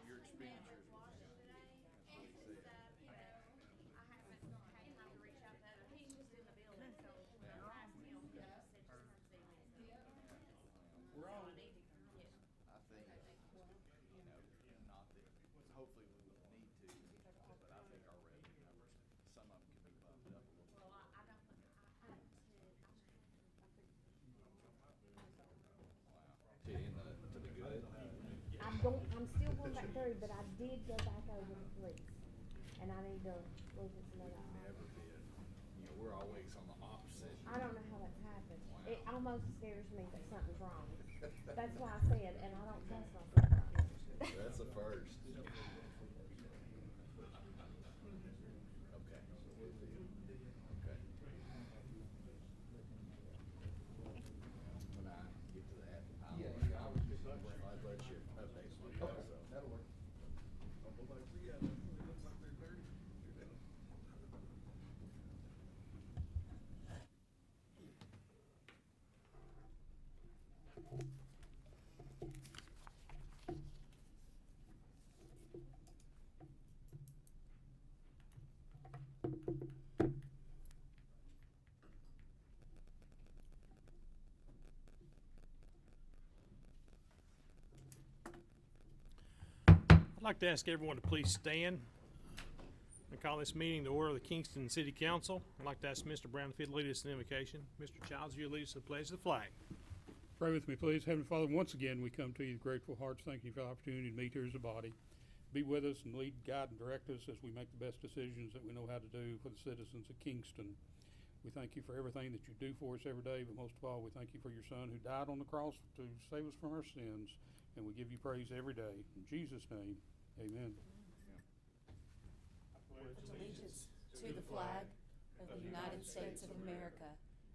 Your expenditures. We're on. I think, not that, hopefully we wouldn't need to, but I think our revenue numbers, some of them can be bumped up a little bit. Wow. To the good. I'm still going back through, but I did go back over the police, and I need to look at some of that. Never did. We're always on the opposite. I don't know how that's happened. It almost scares me that something's wrong. That's why I said, and I don't trust myself right now. That's a first. Okay. Okay. When I get to that, I'll let you update me. Okay, that'll work. I'd like to ask everyone to please stand and call this meeting to order of the Kingston City Council. I'd like to ask Mr. Brown if he'd lead us in invocation. Mr. Childs, will you lead us to the pledge of the flag? Pray with me, please. Heavenly Father, once again, we come to you with grateful hearts, thanking you for the opportunity to meet here as a body. Be with us and lead, guide, and direct us as we make the best decisions that we know how to do for the citizens of Kingston. We thank you for everything that you do for us every day, but most of all, we thank you for your Son who died on the cross to save us from our sins, and we give you praise every day. In Jesus' name, amen. Allegiance to the flag of the United States of America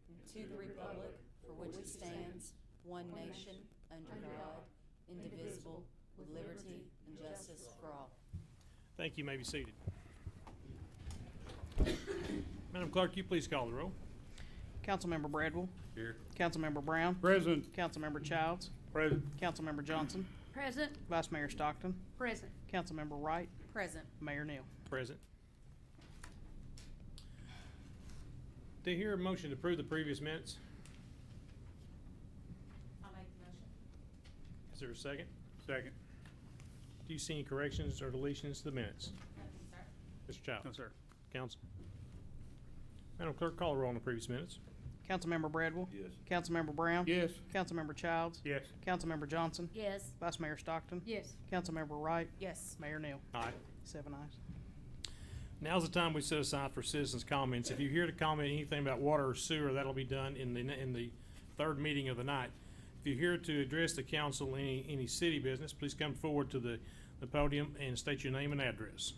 and to the republic for which it stands, one nation, under God, indivisible, with liberty and justice for all. Thank you. You may be seated. Madam Clerk, you please call the roll. Councilmember Bradwell. Here. Councilmember Brown. Present. Councilmember Childs. Present. Councilmember Johnson. Present. Vice Mayor Stockton. Present. Councilmember Wright. Present. Mayor Neal. Present. Do you hear a motion to approve the previous minutes? I'll make the motion. Is there a second? Second. Do you see any corrections or deletions to the minutes? Nothing, sir. Mr. Childs? No, sir. Council. Madam Clerk, call the roll on the previous minutes. Councilmember Bradwell. Yes. Councilmember Brown. Yes. Councilmember Childs. Yes. Councilmember Johnson. Yes. Vice Mayor Stockton. Yes. Councilmember Wright. Yes. Mayor Neal. Aye. 7 ayes. Now's the time we set aside for citizens' comments. If you're here to comment anything about water or sewer, that'll be done in the third meeting of the night. If you're here to address the council any city business, please come forward to the podium and state your name and address.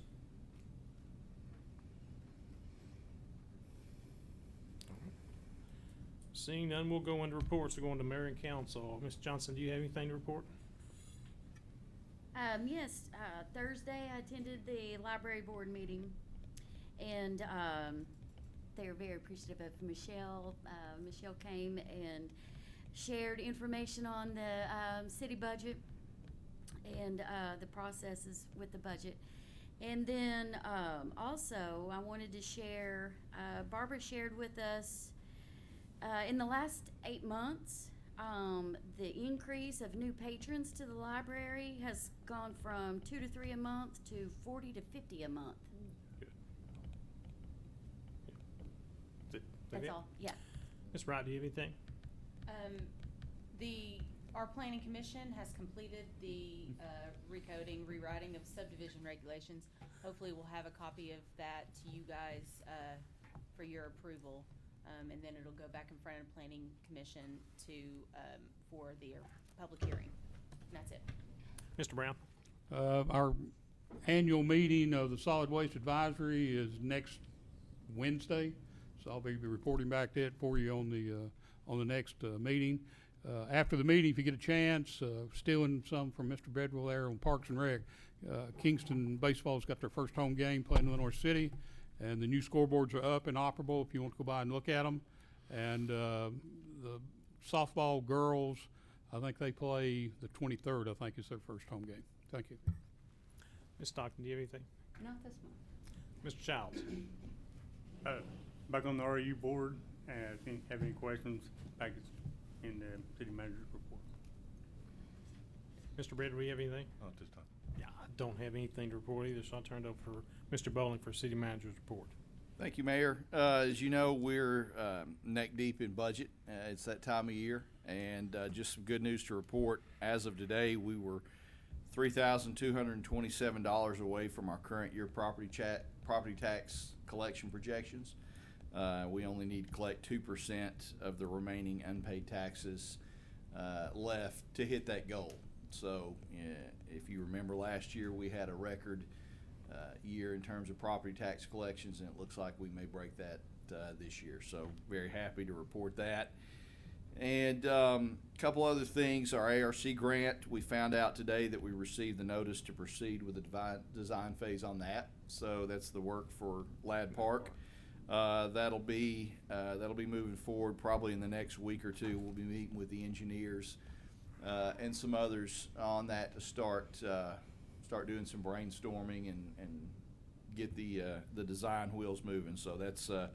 Seeing none, we'll go into reports. We'll go into mayor and council. Ms. Johnson, do you have anything to report? Yes, Thursday I attended the library board meeting, and they were very appreciative of Michelle. Michelle came and shared information on the city budget and the processes with the budget. And then also I wanted to share, Barbara shared with us in the last 8 months, the increase of new patrons to the library has gone from 2 to 3 a month to 40 to 50 a month. Good. Yeah. That's all. Yeah. Ms. Wright, do you have anything? Our planning commission has completed the recoding, rewriting of subdivision regulations. Hopefully we'll have a copy of that to you guys for your approval. And then it'll go back in front of the planning commission for their public hearing. And that's it. Mr. Brown? Our annual meeting of the Solid Waste Advisory is next Wednesday, so I'll be reporting back that for you on the next meeting. After the meeting, if you get a chance, stealing some from Mr. Bedwell there on Parks and Rec, Kingston Baseball's got their first home game playing in Lenore City, and the new scoreboards are up and operable if you want to go by and look at them. And the softball girls, I think they play the 23rd, I think is their first home game. Thank you. Ms. Stockton, do you have anything? Not this month. Mr. Childs? Back on the RU board, if you have any questions, back in the city manager's report. Mr. Brett, do we have anything? Not at this time. Yeah, I don't have anything to report either, so I'll turn it over for Mr. Bowling for city manager's report. Thank you, Mayor. As you know, we're neck deep in budget. It's that time of year, and just some good news to report. As of today, we were $3,227 away from our current year property tax collection projections. We only need to collect 2% of the remaining unpaid taxes left to hit that goal. So, if you remember last year, we had a record year in terms of property tax collections, and it looks like we may break that this year. So, very happy to report that. And a couple other things, our ARC grant, we found out today that we received the notice to proceed with the design phase on that. So that's the work for Ladd Park. That'll be moving forward probably in the next week or two. We'll be meeting with the engineers and some others on that to start doing some brainstorming and get the design wheels moving. So that's a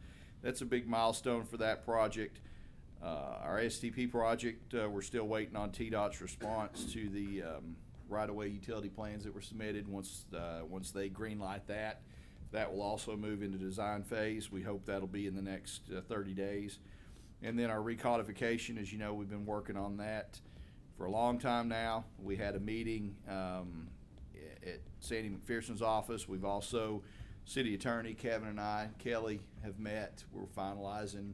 big milestone for that project. Our STP project, we're still waiting on TDOT's response to the right-of-way utility plans that were submitted. Once they greenlight that, that will also move into design phase. We hope that'll be in the next 30 days. And then our recodification, as you know, we've been working on that for a long time now. We had a meeting at Sandy McPherson's office. We've also, city attorney Kevin and I, Kelly, have met. We're finalizing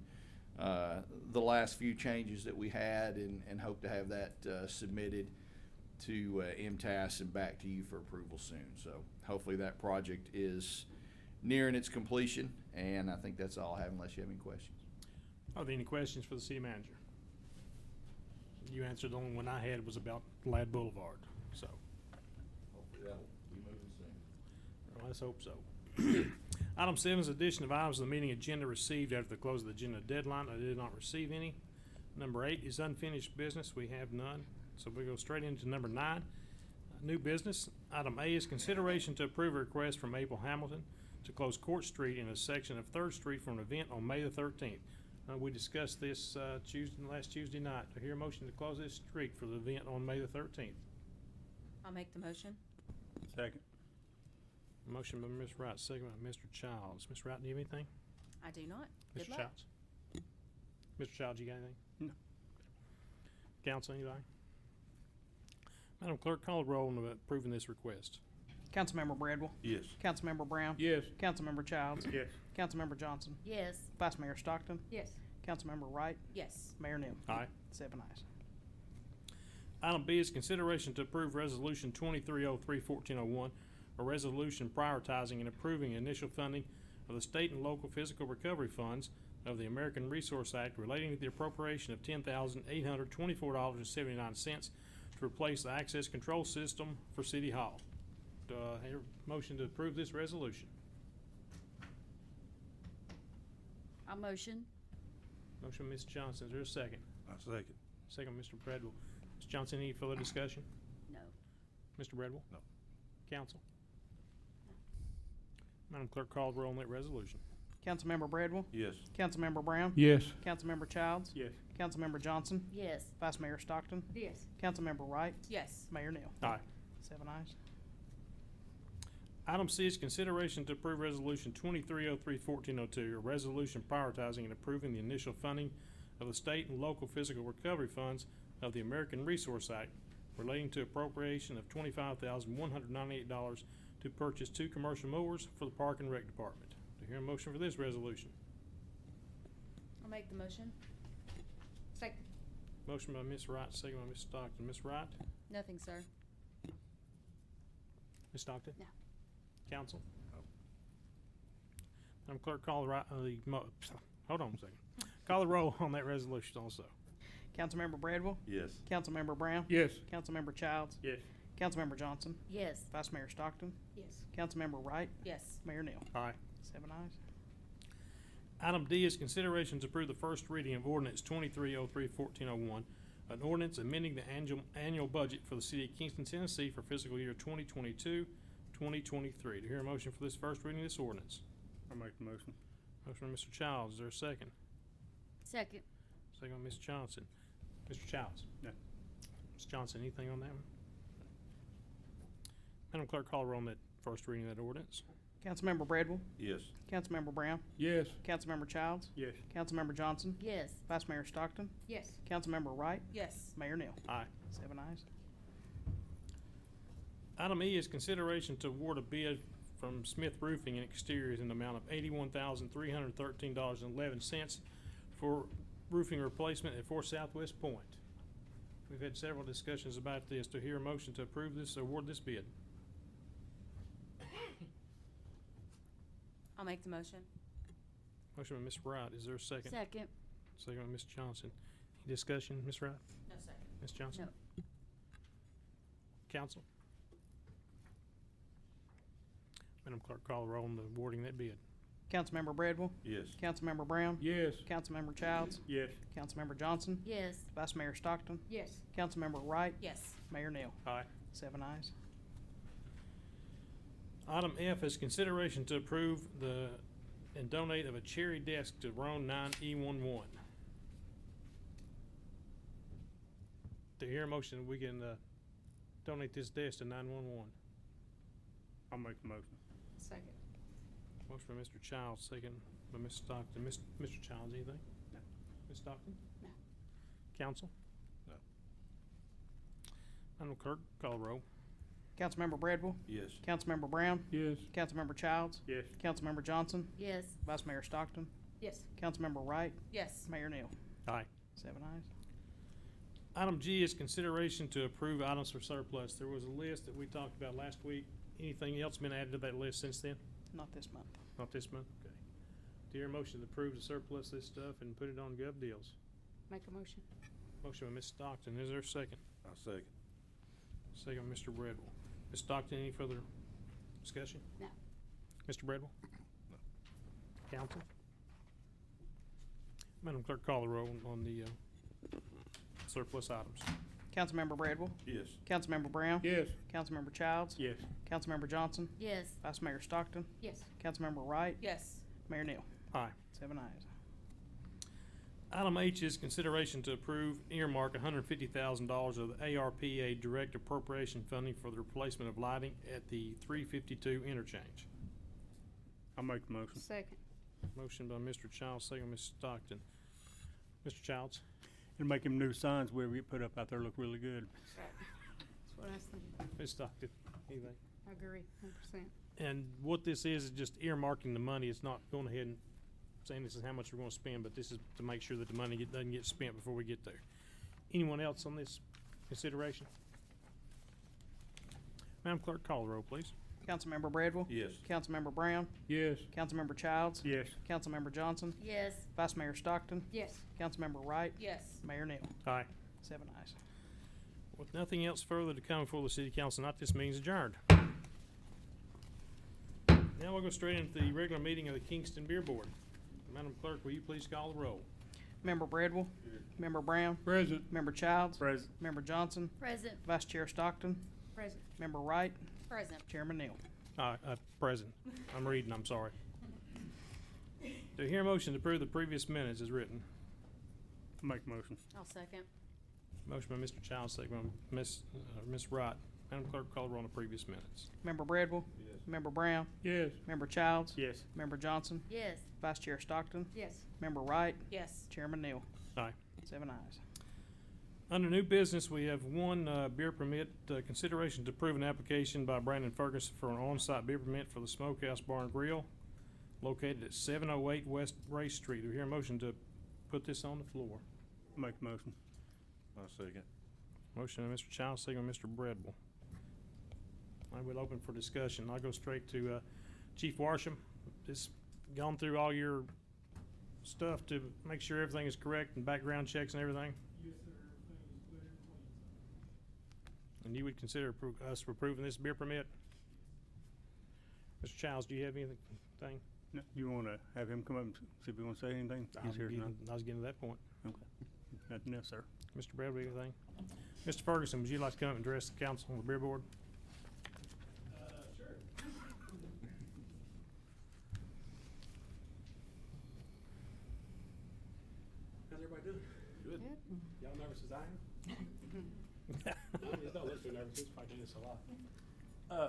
the last few changes that we had and hope to have that submitted to MTAS and back to you for approval soon. So hopefully that project is nearing its completion, and I think that's all I have unless you have any questions. Are there any questions for the city manager? You answered the only one I had was about Ladd Boulevard, so. Hopefully that'll be moving soon. Well, let's hope so. Item 7 is addition of items to the meeting agenda received after the close of the agenda deadline. I did not receive any. Number 8 is unfinished business. We have none. So we go straight into number 9, new business. Item A is consideration to approve a request from April Hamilton to close Court Street in a section of 3rd Street for an event on May the 13th. We discussed this last Tuesday night. To hear a motion to close this street for the event on May the 13th. I'll make the motion. Second. Motion by Ms. Wright, second by Mr. Childs. Ms. Wright, do you have anything? I do not. Mr. Good luck. Childs? Mr. Childs, you got anything? No. Council, anybody? Madam Clerk, call the roll on approving this request. Councilmember Bradwell. Yes. Councilmember Brown. Yes. Councilmember Childs. Yes. Councilmember Johnson. Yes. Vice Mayor Stockton. Yes. Councilmember Wright. Yes. Mayor Neal. Aye. 7 ayes. Item B is consideration to approve Resolution 2303-1401, a resolution prioritizing and approving initial funding of the state and local physical recovery funds of the American Resource Act relating to the appropriation of $10,824.79 to replace the access control system for City Hall. Do I hear a motion to approve this resolution? I'll motion. Motion, Ms. Johnson. Is there a second? I second. Second, Mr. Bradwell. Ms. Johnson, any further discussion? No. Mr. Bradwell? No. Council? Madam Clerk, call the roll on that resolution. Councilmember Bradwell. Yes. Councilmember Brown. Yes. Councilmember Childs. Yes. Councilmember Johnson. Yes. Vice Mayor Stockton. Yes. Councilmember Wright. Yes. Mayor Neal. Aye. 7 ayes. Item C is consideration to approve Resolution 2303-1402, a resolution prioritizing and approving the initial funding of the state and local physical recovery funds of the American Resource Act relating to appropriation of $25,198 to purchase 2 commercial mowers for the Park and Rec Department. Do hear a motion for this resolution? I'll make the motion. Second. Motion by Ms. Wright, second by Ms. Stockton. Ms. Wright? Nothing, sir. Ms. Stockton? No. Council? No. Madam Clerk, call the hold on a second. Call the roll on that resolution also. Councilmember Bradwell. Yes. Councilmember Brown. Yes. Councilmember Childs. Yes. Councilmember Johnson. Yes. Vice Mayor Stockton. Yes. Councilmember Wright. Yes. Mayor Neal. Aye. 7 ayes. Item D is consideration to approve the first reading of ordinance 2303-1401, An ordinance amending the annual budget for the city of Kingston, Tennessee for fiscal year 2022-2023. Do you hear a motion for this first reading of this ordinance? I'll make the motion. Motion by Mr. Childs. Is there a second? Second. Second by Ms. Johnson. Mr. Childs? No. Ms. Johnson, anything on that one? Madam Clerk, call the roll on that first reading of that ordinance. Councilmember Bradwell, Yes. Councilmember Brown, Yes. Councilmember Childs, Yes. Councilmember Johnson, Yes. Vice Mayor Stockton, Yes. Councilmember Wright, Yes. Mayor Neal. Aye. 7 ayes. Item E is consideration to award a bid from Smith Roofing and Exteriors in the amount of $81,313.11 for roofing replacement at 4 Southwest Point. We've had several discussions about this. To hear a motion to approve this, award this bid. I'll make the motion. Motion by Ms. Wright. Is there a second? Second. Second by Ms. Johnson. Any discussion, Ms. Wright? No second. Ms. Johnson? No. Council? Madam Clerk, call the roll on the awarding that bid. Councilmember Bradwell, Yes. Councilmember Brown, Yes. Councilmember Childs, Yes. Councilmember Johnson, Yes. Vice Mayor Stockton, Yes. Councilmember Wright, Yes. Mayor Neal. Aye. 7 ayes. Item F is consideration to approve and donate of a cherry desk to Roan 9E11. To hear a motion, we can donate this desk to 911. I'll make the motion. Second. Motion by Mr. Childs, second by Ms. Stockton. Mr. Childs, anything? No. Ms. Stockton? No. Council? No. Madam Clerk, call the roll. Councilmember Bradwell, Yes. Councilmember Brown, Yes. Councilmember Childs, Yes. Councilmember Johnson, Yes. Vice Mayor Stockton, Yes. Councilmember Wright, Yes. Mayor Neal. Aye. 7 ayes. Item G is consideration to approve items for surplus. There was a list that we talked about last week. Anything else been added to that list since then? Not this month. Not this month? Okay. Do you hear a motion to approve the surplus this stuff and put it on Gov Deals? Make a motion. Motion by Ms. Stockton. Is there a second? I'll second. Second by Mr. Bradwell. Ms. Stockton, any further discussion? No. Mr. Bradwell? Council? Madam Clerk, call the roll on the surplus items. Councilmember Bradwell, Yes. Councilmember Brown, Yes. Councilmember Childs, Yes. Councilmember Johnson, Yes. Vice Mayor Stockton, Yes. Councilmember Wright, Yes. Mayor Neal. Aye. 7 ayes. Item H is consideration to approve earmark $150,000 of the ARPA direct appropriation funding for the replacement of lighting at the 352 interchange. I'll make the motion. Second. Motion by Mr. Childs, second by Ms. Stockton. Mr. Childs? It'll make them new signs where we put up out there look really good. That's what I was thinking. Ms. Stockton, anything? I agree, 100%. And what this is just earmarking the money. It's not going ahead and saying this is how much we're going to spend, but this is to make sure that the money doesn't get spent before we get there. Anyone else on this consideration? Madam Clerk, call the roll, please. Councilmember Bradwell, Yes. Councilmember Brown, Yes. Councilmember Childs, Yes. Councilmember Johnson, Yes. Vice Mayor Stockton, Yes. Councilmember Wright, Yes. Mayor Neal. Aye. 7 ayes. With nothing else further to come before the city council, not this meeting's adjourned. Now we'll go straight into the regular meeting of the Kingston Beer Board. Madam Clerk, will you please call the roll? Member Bradwell, Member Brown, Present. Member Childs, Present. Member Johnson, Present. Vice Chair Stockton, Present. Member Wright, Present. Chairman Neal. Present. I'm reading, I'm sorry. Do you hear a motion to approve the previous minutes as written? I'll make the motion. I'll second. Motion by Mr. Childs, second by Ms. Wright. Madam Clerk, call the roll on the previous minutes. Member Bradwell, Yes. Member Brown, Yes. Member Childs, Yes. Member Johnson, Yes. Vice Chair Stockton, Yes. Member Wright, Yes. Chairman Neal. Aye. 7 ayes. Under new business, we have one beer permit, consideration to approve an application by Brandon Ferguson for an on-site beer permit for the Smokehouse Bar and Grill located at 708 West Ray Street. Do we hear a motion to put this on the floor? I'll make the motion. I'll second. Motion by Mr. Childs, second by Mr. Bradwell. I will open for discussion. I'll go straight to Chief Warsham. Just gone through all your stuff to make sure everything is correct and background checks and everything? Yes, sir, everything is clear and clean. And you would consider us approving this beer permit? Mr. Childs, do you have anything? No, you want to have him come up and see if he wants to say anything? He's here tonight. I was getting to that point. Okay. Nothing else, sir. Mr. Bradley, anything? Mr. Ferguson, would you like to come up and address the council on the beer board? Sure. How's everybody doing? Good. Y'all nervous as I am? Just don't look too nervous. It's probably doing this a lot.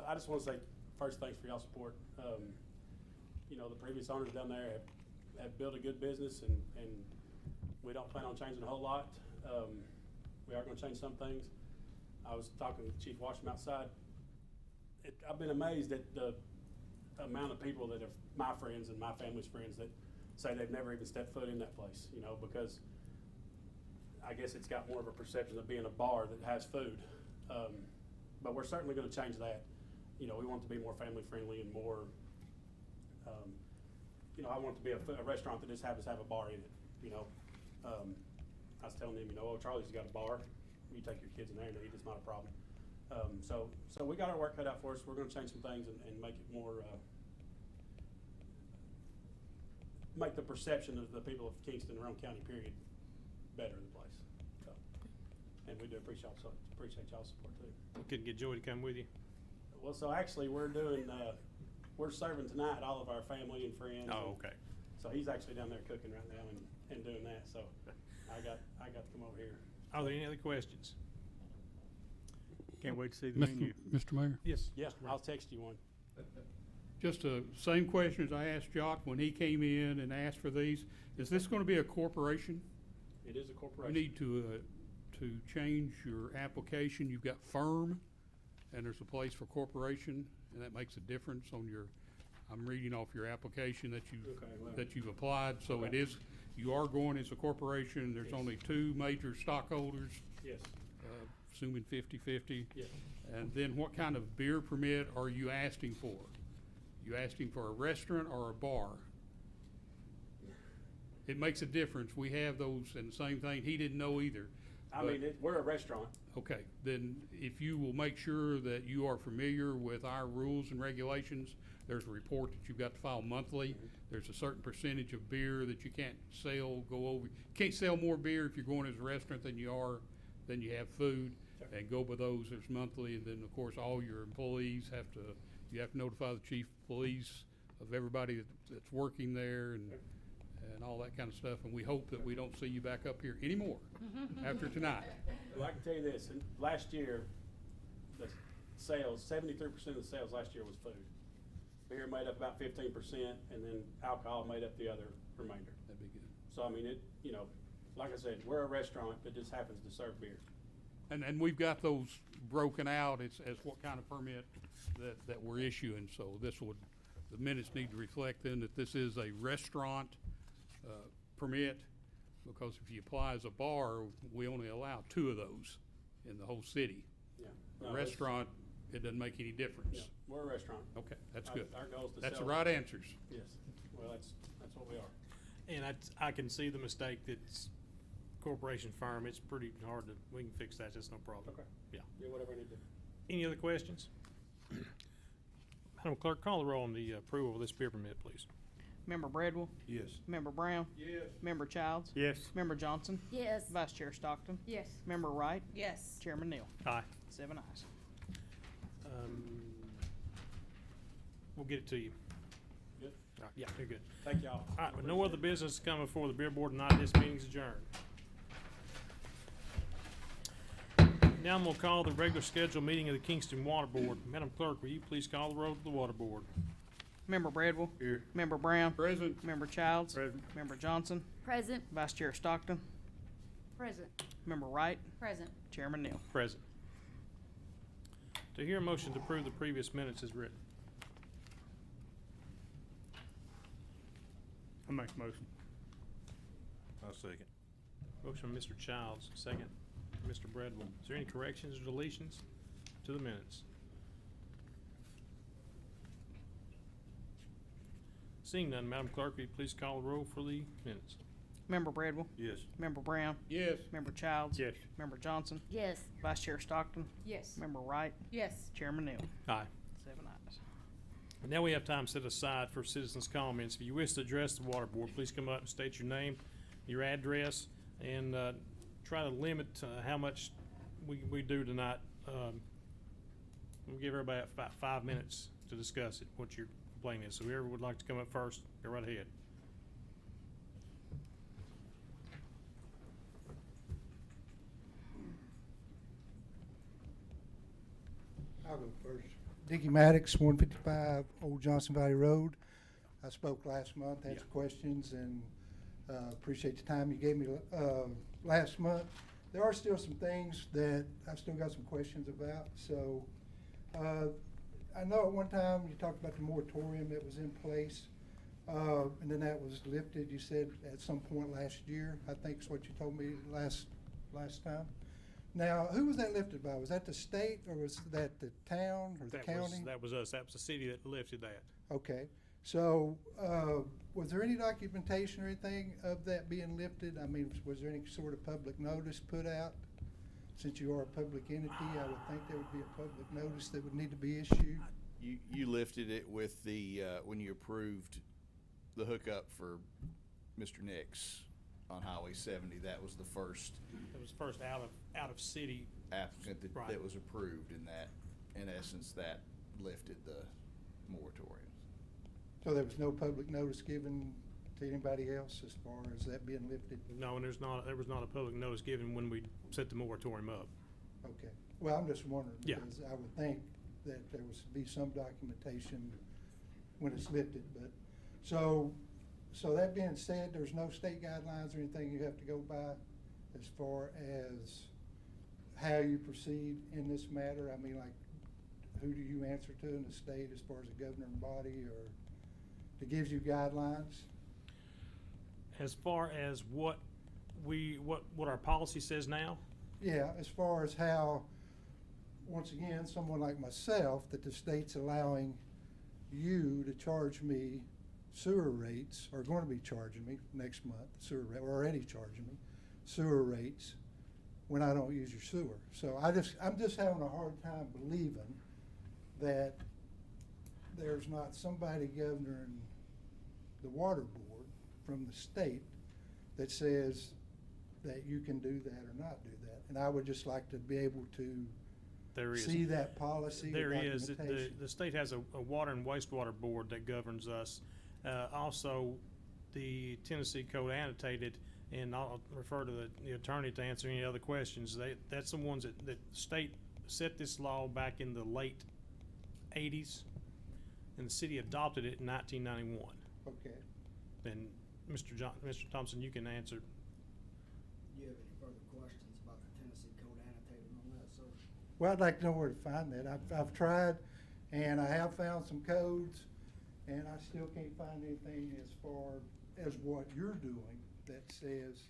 I just want to say first, thanks for y'all's support. You know, the previous owners down there have built a good business, and we don't plan on changing a whole lot. We are going to change some things. I was talking with Chief Washington outside. I've been amazed at the amount of people that are my friends and my family's friends that say they've never even stepped foot in that place, you know, because I guess it's got more of a perception of being a bar that has food. But we're certainly going to change that. You know, we want it to be more family friendly and more, you know, I want it to be a restaurant that just happens to have a bar in it, you know. I was telling him, you know, oh, Charlie's got a bar. You take your kids in there and eat, it's not a problem. So we got our work cut out for us. We're going to change some things and make it more, make the perception of the people of Kingston and Rome County, period, better in the place. So, and we do appreciate y'all's support too. We couldn't get Joey to come with you. Well, so actually we're doing, we're serving tonight all of our family and friends. Oh, okay. So he's actually down there cooking right now and doing that. So I got to come over here. Are there any other questions? Can't wait to see the menu. Mr. Mayor, Yes. Yeah, Mr. Brown. I'll text you one. just the same questions I asked Jock when he came in and asked for these. Is this gonna be a corporation? It is a You corporation. need to change your application. You've got firm, and there's a place for corporation, and that makes a difference on your, I'm reading off your application that Okay, well. you've applied, so it Okay. is, you are going as a corporation. There's Yes. only two major stockholders, Yes, assuming 50-50. yes. And then what kind of beer permit are you asking for? You asking for a restaurant or a bar? It makes a difference. We have those, and the same thing, he didn't know either. I But- mean, we're a restaurant. Okay, then if you will make sure that you are familiar with our rules and regulations, there's a report that you've got to file monthly. There's a certain percentage of beer that you can't sell, go over. You can't sell more beer if you're going as a restaurant than you have food. Sure. And go by those, there's monthly, and then, of course, all your employees you have to notify the chief of police of everybody that's working there and all that kind of stuff. And we hope that we don't see you back up here anymore after tonight. Well, I can tell you this, and last year, the sales, 73% of the sales last year was food. Beer made up about 15%, and then alcohol made up the other remainder. That'd be good. So, I mean, you know, like I said, we're a restaurant that just happens to serve beer. And we've got those broken out as what kind of permit that we're issuing, so the minutes need to reflect then that this is a restaurant, permit, because if you apply as a bar, we only allow 2 of those in the whole city. Yeah. A No, restaurant, it doesn't make any difference. Yeah, we're a restaurant. Okay, that's Our- good. Our goal is to That's the sell- right answers. Yes, well, that's what we are. And I can see the mistake that's corporation firm. It's pretty hard we can fix that. That's no problem. Okay. Yeah. Yeah, whatever I need to do. Any other questions? Madam Clerk, call the roll on the approval of this beer permit, please. Member Bradwell, Yes. Member Brown, Yes. Member Childs, Yes. Member Johnson, Yes. Vice Chair Stockton, Yes. Member Wright, Yes. Chairman Neal. Aye. 7 ayes. We'll get it to you. Good. Yeah, you're good. Thank y'all. All right, with no other business coming before the beer board tonight, this meeting's adjourned. Now I'm gonna call the regular scheduled meeting of the Kingston Water Board. Madam Clerk, will you please call the roll to the Water Board? Member Bradwell, Here. Member Brown, Present. Member Childs, Present. Member Johnson, Present. Vice Chair Stockton, Present. Member Wright, Present. Chairman Neal. Present. To hear a motion to approve the previous minutes is written. I make a motion. I'll second. Motion by Mr. Childs, second, Mr. Bradwell. Is there any corrections or deletions to the minutes? Seeing none, Madam Clerk, will you please call the roll for the minutes? Member Bradwell, Yes. Member Brown, Yes. Member Childs, Yes. Member Johnson, Yes. Vice Chair Stockton, Yes. Member Wright, Yes. Chairman Neal. Aye. 7 ayes. And now we have time set aside for citizens' comments. If you wish to address the water board, please come up and state your name, your address, and try to limit how much we do tonight. We'll give everybody about 5 minutes to discuss it, what your complaint is. So whoever would like to come up first, go right ahead. I'll go first. Dickie Maddox, 155 Old Johnson Valley Road. I spoke last month, had some questions, and appreciate the time you gave me last month. There are still some things that I've still got some questions about. So I know at one time you talked about the moratorium that was in place, and then that was lifted, you said, at some point last year. I think is what you told me last time. Now, who was that lifted by? Was that the state, or was that the town, or the county? That was us. That was the city that lifted that. Okay, so, was there any documentation or anything of that being lifted? I mean, was there any sort of public notice put out? Since you are a public entity, I would think there would be a public notice that would need to be issued. You lifted it with the, when you approved the hookup for Mr. Nix on Highway 70, that was the first It was first out of city. applicant Right. that was approved, and that, in essence, that lifted the moratorium. So there was no public notice given to anybody else as far as that being lifted? No, and there was not a public notice given when we set the moratorium up. Okay, well, I'm just wondering, Yeah. because I would think that there was be some documentation when it's lifted, but, so that being said, there's no state guidelines or anything you have to go by as far as how you proceed in this matter? I mean, like, who do you answer to in the state as far as a governing body, or that gives you guidelines? As far as what our policy says now, Yeah, as far as how, once again, someone like myself, that the state's allowing you to charge me sewer rates, or going to be charging me next month, sewer rate, or already charging me sewer rates when I don't use your sewer. So I'm just having a hard time believing that there's not somebody governing the water board from the state that says that you can do that or not do that. And I would just like to be able to there is. see that policy or There is. documentation. The state has a water and wastewater board that governs us. Also, the Tennessee Code annotated, and I'll refer to the attorney to answer any other questions. That's the ones that the state set this law back in the late 80s, and the city adopted it in 1991. Okay. And Mr. Thompson, you can answer. Do you have any further questions about the Tennessee Code annotated on that, sir? Well, I'd like to know where to find that. I've tried, and I have found some codes, and I still can't find anything as far as what you're doing that says,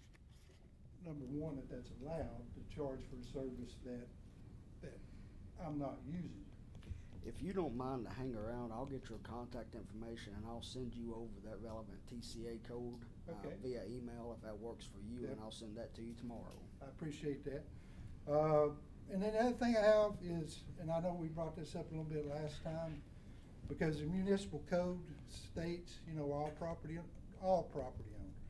number one, that that's allowed to charge for a service that I'm not using. If you don't mind to hang around, I'll get your contact information and I'll send you over that relevant TCA code Okay. via email if that works for you, and Yeah. I'll send that to you tomorrow. I appreciate that. And then the other thing I have is, and I know we brought this up a little bit last time, because the municipal code states, all property owners,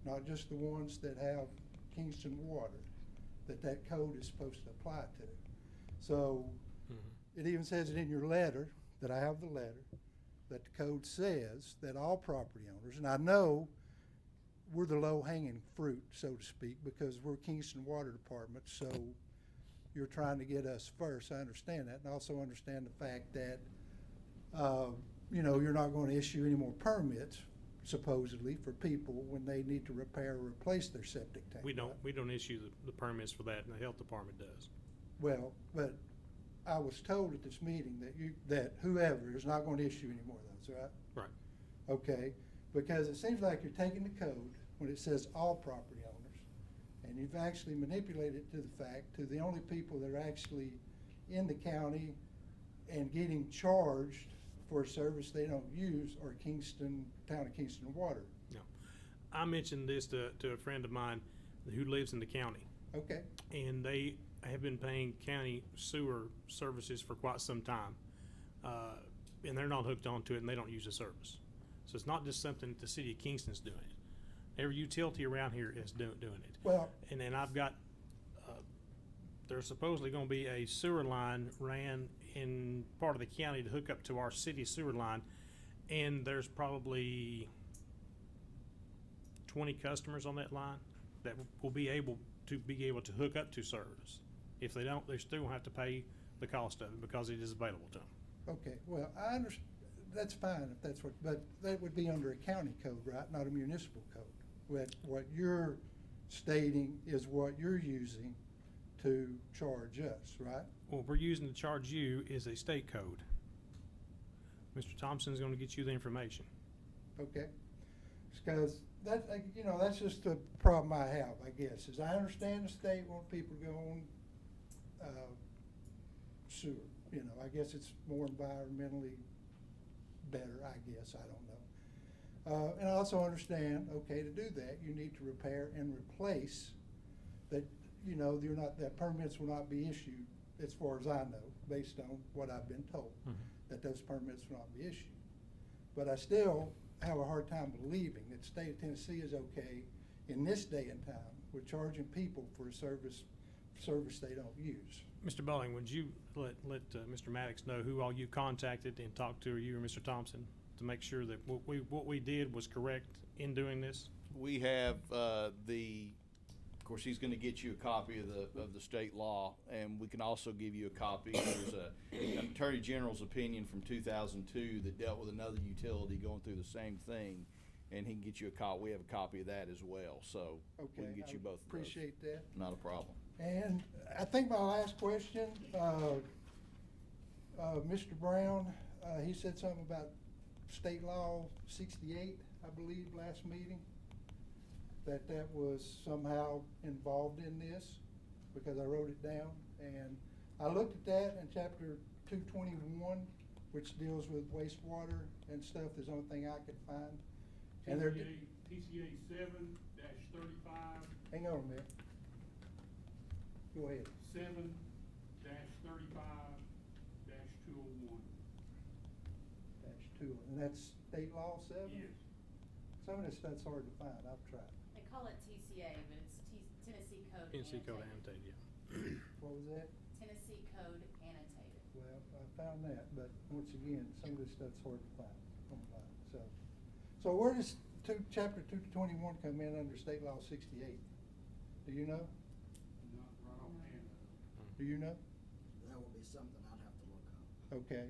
not just the ones that have Kingston water, that code is supposed to apply to. So it even says it in your letter, that I have the letter, that the code says that all property owners, and I know we're the low-hanging fruit, so to speak, because we're Kingston Water Department, so you're trying to get us first. I understand that, and I also understand the fact that, you're not going to issue any more permits, supposedly, for people when they need to repair or replace their septic tank. We don't issue the permits for that, and the health department does. Well, but I was told at this meeting that whoever is not going to issue any more of those, right? Right. Okay, because it seems like you're taking the code when it says all property owners, and you've actually manipulated it to the fact to the only people that are actually in the county and getting charged for a service they don't use are town of Kingston Water. No. I mentioned this to a friend of mine who lives in the county, Okay, and they have been paying county sewer services for quite some time, and they're not hooked onto it, and they don't use the service. So it's not just something that the city of Kingston's doing. Every utility around here is doing it. Well, And then I've got, there's supposedly gonna be a sewer line ran in part of the county to hook up to our city sewer line. And there's probably 20 customers on that line that will be able to hook up to service. If they don't, they still have to pay the cost of it because it is available to them. okay, well, I understand, that's fine if that's what, but that would be under a county code, right, not a municipal code. What you're stating is what you're using to charge us, right? What we're using to charge you is a state code. Mr. Thompson's gonna get you the information. Okay, because that, you know, that's just the problem I have, I guess, is I understand the state want people to go on, sewer, you know, I guess it's more environmentally better, I guess, I don't know. And I also understand, okay, to do that, you need to repair and replace that, you know, you're not, that permits will not be issued, as far as I know, based on what I've been told, that those permits will not be issued. But I still have a hard time believing that the state of Tennessee is okay in this day and time with charging people for a service they don't use. Mr. Bowling, would you let Mr. Maddox know who all you contacted and talked to, or you or Mr. Thompson, to make sure that what we did was correct in doing this? We have, of course, he's gonna get you a copy of the state law, and we can also give you a copy. There's an Attorney General's opinion from 2002 that dealt with another utility going through the same thing, and he can get you a copy. We have a copy of that as well, so we Okay, can get you I both of those. appreciate that. Not a problem. And I think my last question, Mr. Brown, he said something about state law 68, I believe, last meeting, that was somehow involved in this, because I wrote it down. And I looked at that in chapter 221, which deals with wastewater and stuff. There's the only thing I could find. And they're, TCA 7-35. hang on a minute. Go ahead. 7-35-201. Dash 2, and that's state law 7? Yes. Some of this stuff's hard to find, I've tried. They call it TCA, but it's Tennessee Code Tennessee Code Annotated. annotated, yeah. What was that? Tennessee Code Annotated. Well, I found that, but once again, some of this stuff's hard to find online, so where does chapter 221 come in under state law 68? Do you know? Not right offhand. Do you know? That would be something I'd have to look up. Okay,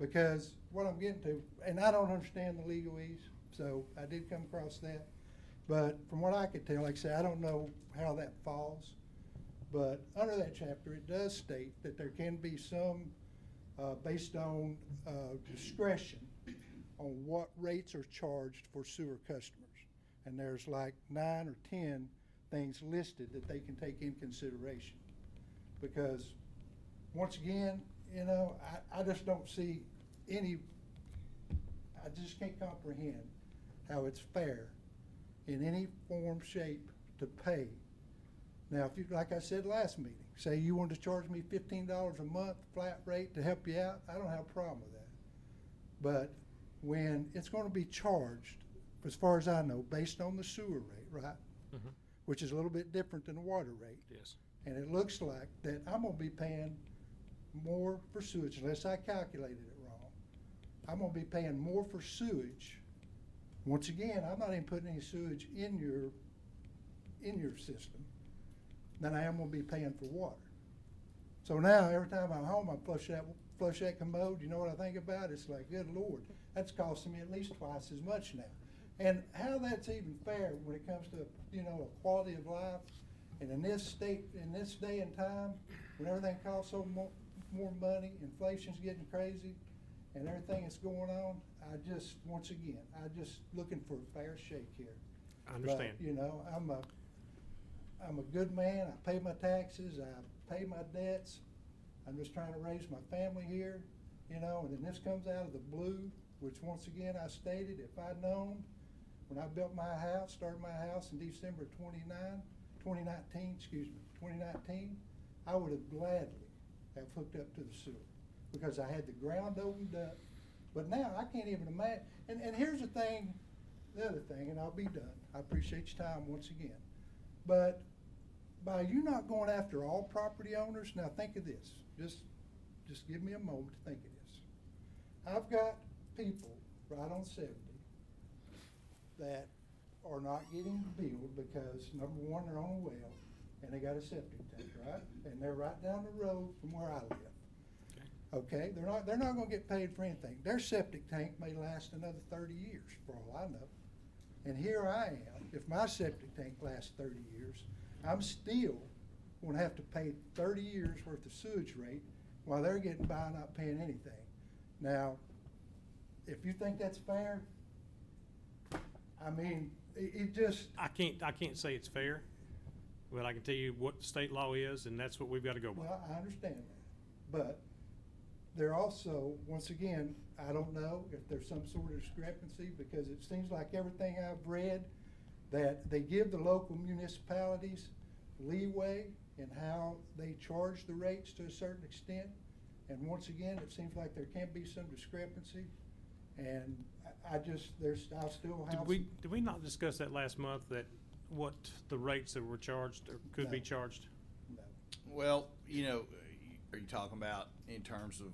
because what I'm getting to, and I don't understand the legalese, so I did come across that. But from what I could tell, like I say, I don't know how that falls. But under that chapter, it does state that there can be some, based on discretion, on what rates are charged for sewer customers. And there's like 9 or 10 things listed that they can take in consideration. Because, once again, you know, I just don't see any, I just can't comprehend how it's fair in any form, shape to pay. Now, if you, like I said last meeting, say you wanted to charge me $15 a month flat rate to help you out, I don't have a problem with that. But when it's gonna be charged, as far as I know, based on the sewer rate, right? Mhm. Which is a little bit different than the water rate. Yes. And it looks like that I'm gonna be paying more for sewage, unless I calculated it wrong. I'm gonna be paying more for sewage. Once again, I'm not even putting any sewage in your system than I am gonna be paying for water. So now, every time I'm home, I flush that commode, you know what I think about? It's like, good Lord, that's costing me at least twice as much now. And how that's even fair when it comes to, you know, a quality of life, and in this state, in this day and time, when everything costs so more money, inflation's getting crazy, and everything that's going on, I just, once again, I just looking for a fair shake here. I understand. But, you know, I'm a good man, I pay my taxes, I pay my debts, I'm just trying to raise my family here, you know, and then this comes out of the blue, which once again, I stated, if I'd known, when I built my house, started my house in December 2019, I would have gladly have hooked up to the sewer, because I had the ground opened up. But now, I can't even imagine, and here's the thing the other thing, and I'll be done, I appreciate your time once again, but by you not going after all property owners, now think of this, just give me a moment to think of this. I've got people right on 70 that are not getting billed because, number one, they're on a well, and they got a septic tank, right? And they're right down the road from where I live. Okay, they're not gonna get paid for anything. Their septic tank may last another 30 years, for all I know. And here I am, if my septic tank lasts 30 years, I'm still gonna have to pay 30 years worth of sewage rate while they're getting by not paying anything. Now, if you think that's fair, I mean, it just, I can't say it's fair, but I can tell you what the state law is, and that's what we've got to go by. well, I understand that. But they're also, once again, I don't know if there's some sort of discrepancy, because it seems like everything I've read, that they give the local municipalities leeway in how they charge the rates to a certain extent. And once again, it seems like there can be some discrepancy. And I'll still have. Did we not discuss that last month, that what the rates that were charged or could be No. charged? No. Well, you know, are you talking about in terms of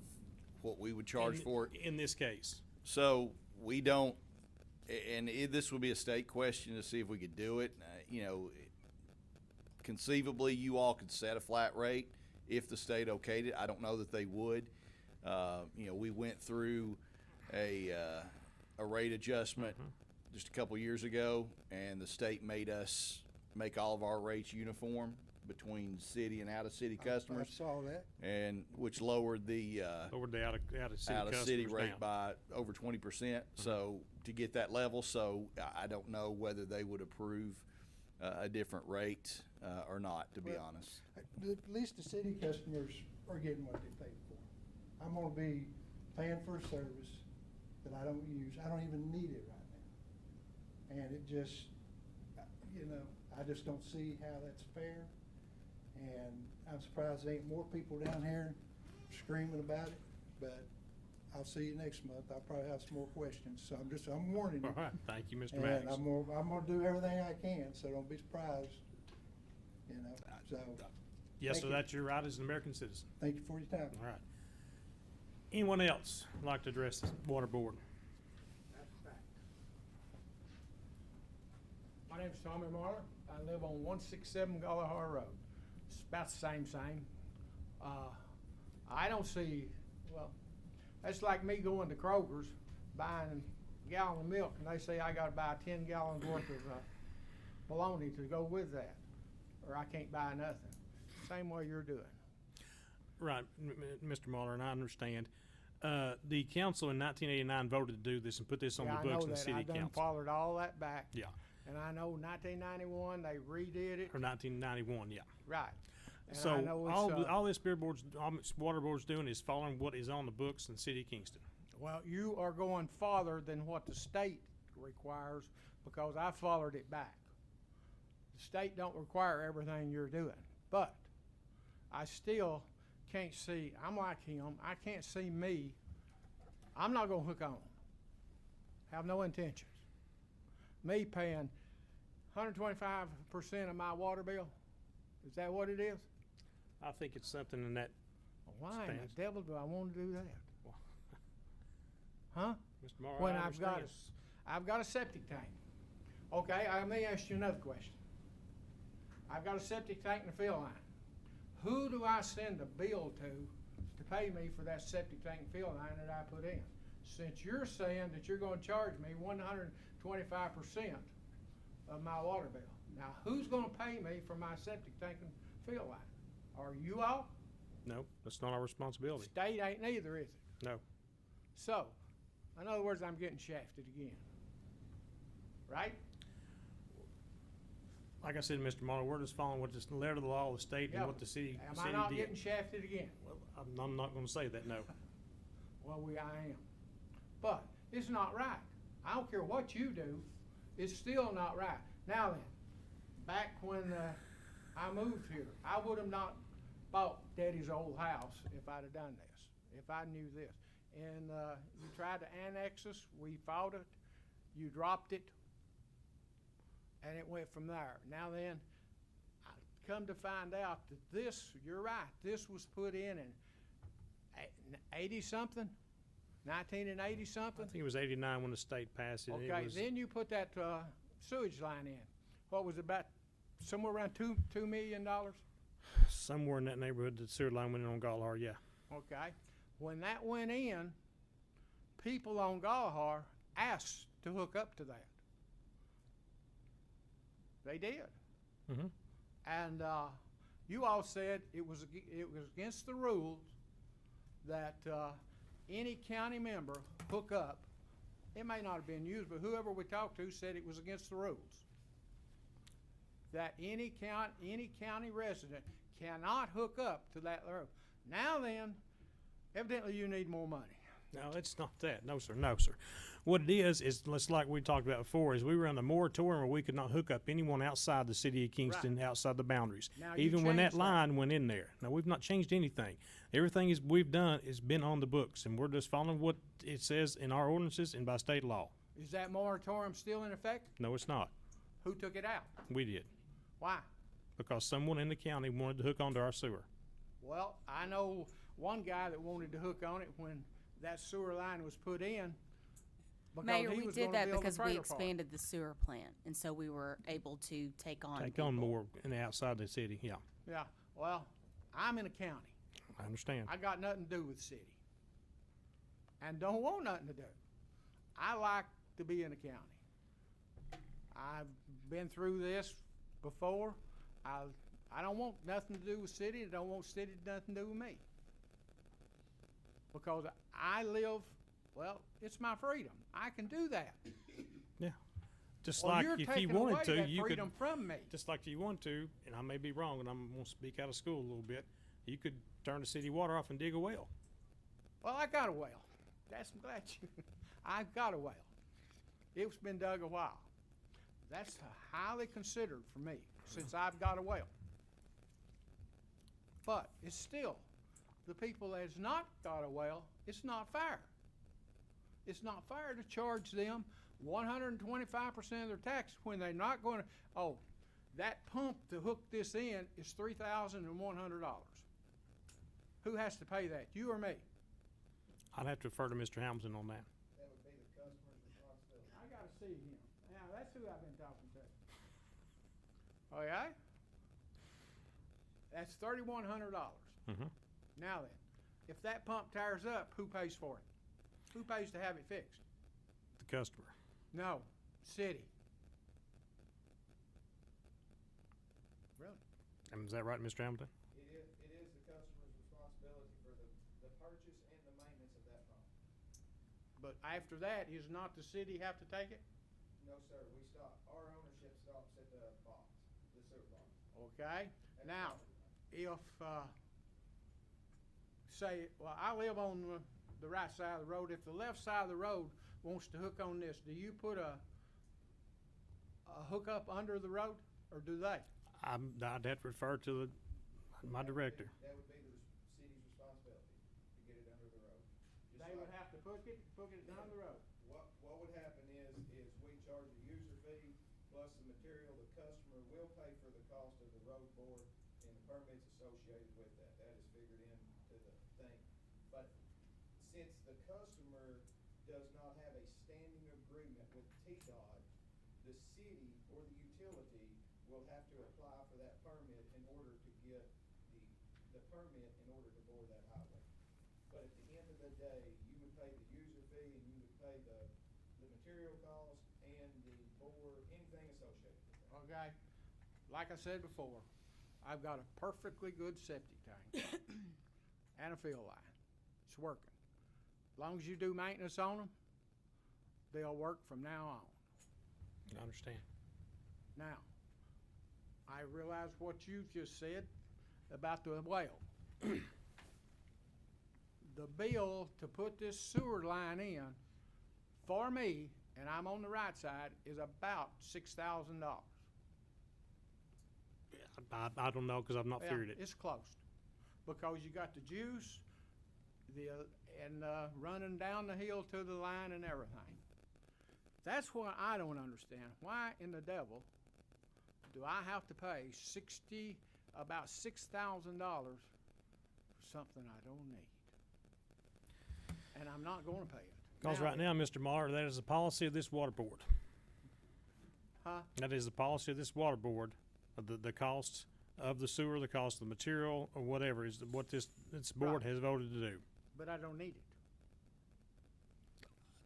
what we would charge for it? In this case. So we don't, and this would be a state question to see if we could do it. You know, conceivably, you all could set a flat rate if the state okayed it. I don't know that they would. You know, we went through a rate adjustment just a couple years ago, and the state made us make all of our rates uniform between city and out-of-city customers. I saw that. And which lowered the out-of-city rate down. by over 20%. So to get that level, so I don't know whether they would approve a different rate or not, to be Well, honest. At least the city customers are getting what they paid for. I'm gonna be paying for a service that I don't use. I don't even need it right now. And it just, you know, I just don't see how that's fair. And I'm surprised there ain't more people down here screaming about it, but I'll see you next month. I'll probably have some more questions, so I'm warning you. All right, thank you, Mr. And Maddox. I'm gonna do everything I can, so don't be surprised, you know, so, Yes, thank sir, you. that's your right as an American citizen. thank you for your time. All right. Anyone else like to address the water board? My name's Tommy Marler. I live on 167 Gullahar Road. It's about the same. I don't see, well, that's like me going to Kroger's, buying a gallon of milk, and they say I gotta buy 10 gallons worth of bologna to go with that, or I can't buy nothing. Same way you're doing. Right, Mr. Muller, and I understand. The council in 1989 voted to do this and put this on Yeah, the I books know in the that. city I done council. followed all that back. Yeah, And I know 1991, they redid it. or 1991, yeah. Right. And So I know it's, all this water board's doing is following what is on the books in the city of Kingston. well, you are going farther than what the state requires, because I followed it back. The state don't require everything you're doing, but I still can't see, I'm like him, I can't see me, I'm not gonna hook on. Have no intentions. Me paying 125% of my water bill, is that what it is? I think it's something in that, Why in Stands. the devil do I wanna do that? Huh? Mr. Muller, When I I've got a septic tank. Okay, let me ask you another question. I've got a septic tank and a fill line. Who do I send a bill to pay me for that septic tank and fill line that I put in? Since you're saying that you're gonna charge me 125% of my water bill. Now, who's gonna pay me for my septic tank and fill line? Are you all? No, that's not our responsibility. State ain't neither, is it? No. So, in other words, I'm getting shafted again. Right? Like I said, Mr. Muller, we're just following what this letter of the law of the state and Yeah. what the city Am did. I not getting shafted again? Well, I'm not gonna say that, no. Well, I am. But it's not right. I don't care what you do, it's still not right. Now then, back when I moved here, I would have not bought Daddy's old house if I'd have done this, if I knew this. And you tried to annex us, we fought it, you dropped it, and it went from there. Now then, I come to find out that this, you're right, this was put in 80-something, 1980 I something. think it was 89 when the state passed it. It Okay, was- then you put that sewage line in. What was it, about somewhere around $2 million? somewhere in that neighborhood, the sewer line went in on Galahar, yeah. Okay, when that went in, people on Galahar asked to hook up to that. They did. Mm-hmm. And you all said it was against the rules that any county member hook up. It may not have been used, but whoever we talked to said it was against the rules. That any county resident cannot hook up to that road. Now then, evidently you need more money. No, it's not that. No, sir. No, sir. What it is it's like we talked about before, is we were on a moratorium where we could not hook up anyone outside the city of Kingston, outside the boundaries, Now you even when that changed that. line went in there. Now, we've not changed anything. Everything we've done has been on the books, and we're just following what it says in our ordinances and by state law. Is that moratorium still in effect? No, it's not. Who took it out? We did. Why? Because someone in the county wanted to hook onto our sewer. Well, I know one guy that wanted to hook on it when that sewer line was put in. Because Mayor, he we was did gonna that build a because we trailer park. expanded the sewer plant, and so we were able to take on Take on people. more in the outside the city, yeah. Yeah, well, I'm in a county. I understand. I got nothing to do with the city. And don't want nothing to do. I like to be in a county. I've been through this before. I don't want nothing to do with city. I don't want city to nothing to do with me. Because I live, well, it's my freedom. I can do that. Yeah. Just Well, like you're if you taking away wanted to, that you could, freedom from me. just like you want to, and I may be wrong, and I'm gonna speak out of school a little bit, you could turn the city water off and dig a well. Well, I got a well. I'm glad you, I've got a well. It's been dug a while. That's highly considered for me, since I've got a well. But it's still, the people that has not got a well, it's not fair. It's not fair to charge them 125% of their tax when they're not gonna, oh, that pump to hook this in is $3,100. Who has to pay that, you or me? I'd have to refer to Mr. Hamilton on that. That would be the customer's responsibility. I gotta see him. Now, that's who I've been talking to. Oh, yeah? That's $3,100. Mm-hmm. Now then, if that pump tears up, who pays for it? Who pays to have it fixed? The customer. No, city. Really? And is that right, Mr. Hamilton? It is the customer's responsibility for the purchase and the maintenance of that pump. But after that, is not the city have to take it? No, sir, we stop, our ownership stops at the box, the sewer box. Okay? That's Now, property line. if, say, well, I live on the right side of the road. If the left side of the road wants to hook on this, do you put a hookup under the road, or do they? I'd have to refer to my director. That would be the city's responsibility, to get it under the road. Just They would like- have to hook it down the road. What would happen is we charge a user fee plus the material. The customer will pay for the cost of the road board and the permits associated with that. That is figured into the thing. But since the customer does not have a standing agreement with TDOT, the city or the utility will have to apply for that permit in order to get the permit in order to bore that highway. But at the end of the day, you would pay the user fee and you would pay the material cost and the bore, anything associated with that. Okay? Like I said before, I've got a perfectly good septic tank and a fill line. It's working. As long as you do maintenance on them, they'll work from now on. I understand. Now, I realize what you just said about the well. The bill to put this sewer line in, for me, and I'm on the right side, is about $6,000. I don't know, because I've not Yeah, figured it. it's close, because you got the juice, and running down the hill to the line and everything. That's what I don't understand. Why in the devil do I have to pay about $6,000 for something I don't need? And I'm not gonna pay it. Because right now, Mr. Mahler, that is the policy of this water board. Huh? That is the policy of this water board, of the costs of the sewer, the cost of the material, or whatever is what this board Right. has voted to do. But I don't need it.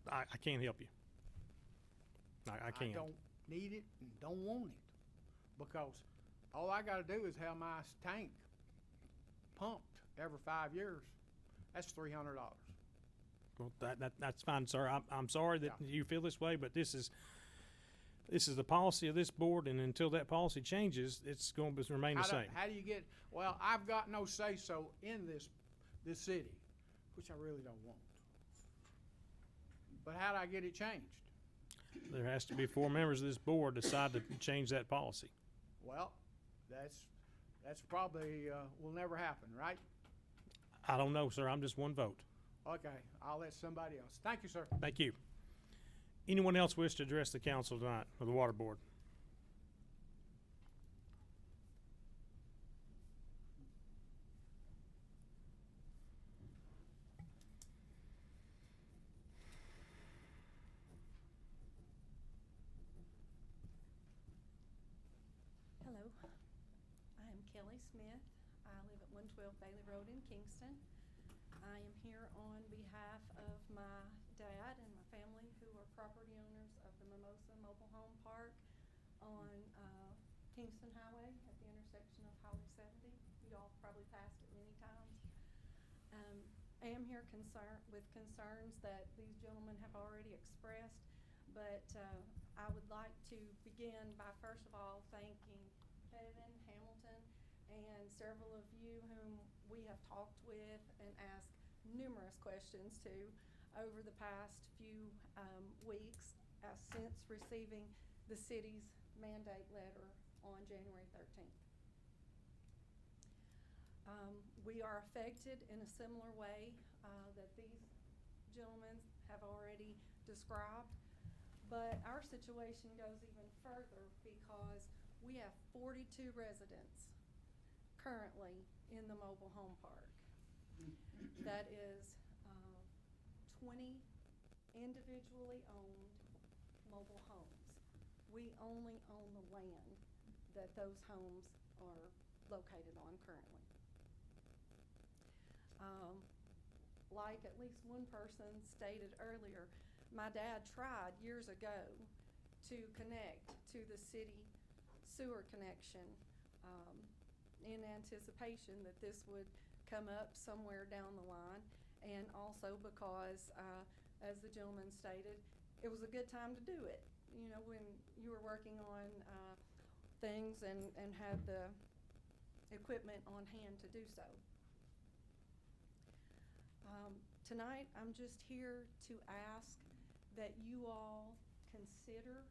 I can't help you. I can't. I don't need it and don't want it, because all I gotta do is have my tank pumped every 5 years. That's $300. Well, that's fine, sir. I'm sorry that Yeah. you feel this way, but this is the policy of this board, and until that policy changes, it's going to remain the same. How do you get, well, I've got no say-so in this city, which I really don't want. But how do I get it changed? There has to be 4 members of this board decide to change that policy. Well, that's probably, will never happen, right? I don't know, sir. I'm just one vote. Okay, I'll let somebody else. Thank you, sir. Thank you. Anyone else wish to address the council tonight, or the water board? Hello, I am Kelly Smith. I live at 112 Bailey Road in Kingston. I am here on behalf of my dad and my family, who are property owners of the Mimosa Mobile Home Park on Kingston Highway at the intersection of Highway 70. You all probably passed it many times. I am here with concerns that these gentlemen have already expressed, but I would like to begin by first of all thanking Kevin Hamilton and several of you whom we have talked with and asked numerous questions to over the past few weeks since receiving the city's mandate letter on January 13th. We are affected in a similar way that these gentlemen have already described, but our situation goes even further because we have 42 residents currently in the mobile home park. That is 20 individually owned mobile homes. We only own the land that those homes are located on currently. Like at least one person stated earlier, my dad tried years ago to connect to the city sewer connection in anticipation that this would come up somewhere down the line, and also because, as the gentleman stated, it was a good time to do it. You know, when you were working on things and had the equipment on hand to do so. Tonight, I'm just here to ask that you all consider